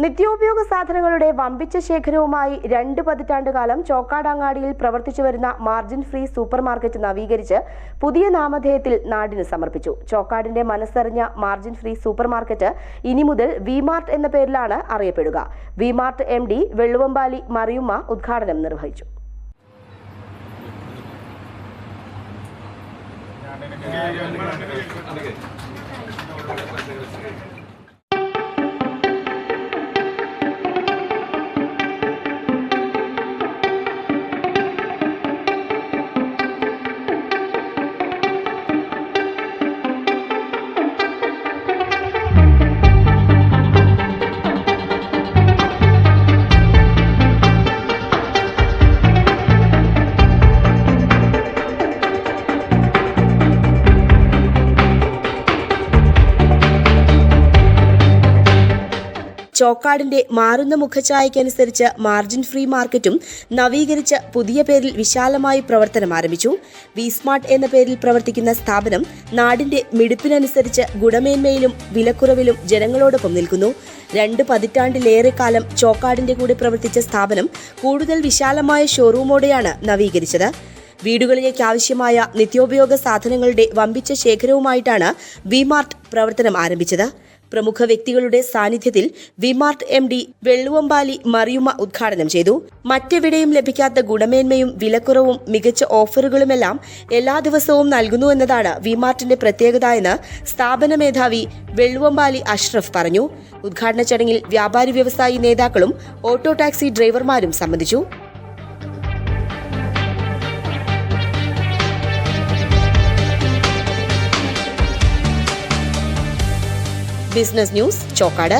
നിത്യോപയോഗ സാധനങ്ങളുടെ വമ്പിച്ച ശേഖരവുമായി 2 പതിറ്റാണ്ടുകാലം ചോക്കാടങ്ങാടിയിൽ പ്രവർത്തിച്ചുവരുന്ന മാർജിൻ ഫ്രീ സൂപ്പർ മാർക്കറ്റ് നവീകരിച്ച് പുതിയ നാമധേയത്തിൽ നാടിന് സമർപ്പിച്ചു. ചോക്കാടിന്റെ മനസ്സറിഞ്ഞ മാർജിൻ ഫ്രീ സൂപ്പർ മാർക്കറ്റ് ഇനി മുതൽ വി-മാർട്ട് എന്ന പേരിലാണ് അറിയപ്പെടുക. വി-മാർട്ട് MD വെള്ളുവമ്പാലി മറിയുമ്മ ഉദ്ഘാടനം നിർവഹിച്ചു. ചോക്കാടിന്റെ മാറുന്ന മുഖഛായയ്ക്കനുസരിച്ച് മാർജിൻ ഫ്രീ മാർക്കറ്റും നവീകരിച്ച പുതിയ പേരിൽ വിശാലമായി പ്രവർത്തനം ആരംഭിച്ചു. വി-സ്മാർട്ട് എന്ന പേരിൽ പ്രവർത്തിക്കുന്ന സ്ഥാപനം നാടിന്റെ മിടുപ്പിനനുസരിച്ച് ഗുണമേന്മയിലും വിലക്കുറവിലും ജനങ്ങളോടൊപ്പം നിൽക്കുന്നു. 2 പതിറ്റാണ്ടിലേറെ കാലം ചോക്കാടിന്റെ കൂടെ പ്രവർത്തിച്ച സ്ഥാപനം കൂടുതൽ വിശാലമായ ഷോറൂമോടെയാണ് നവീകരിച്ചത്. വീടുകളിലേക്ക് ആവശ്യമായ നിത്യോപയോഗ സാധനങ്ങളുടെ വമ്പിച്ച ശേഖരവുമായിട്ടാണ് വി-മാർട്ട് പ്രവർത്തനം ആരംഭിച്ചത്. പ്രമുഖ വ്യക്തികളുടെ സാന്നിധ്യത്തിൽ വി-മാർട്ട് MD വെള്ളുവമ്പാലി മറിയുമ്മ ഉദ്ഘാടനം ചെയ്തു. മറ്റെവിടെയും ലഭിക്കാത്ത ഗുണമേന്മയും വിലക്കുറവും മികച്ച ഓഫറുകളുമെല്ലാം എല്ലാ ദിവസവും നൽകുന്നുവെന്നതാണ് വി-മാർട്ടിന്റെ പ്രത്യേകത എന്ന് സ്ഥാപന മേധാവി വെള്ളുവമ്പാലി അഷ്റഫ് പറഞ്ഞു. ഉദ്ഘാടന ചടങ്ങിൽ വ്യാപാരി വ്യവസായി നേതാക്കളും ഓട്ടോ ടാക്സി ഡ്രൈവർമാരും സംബന്ധിച്ചു. Business news Chokkad.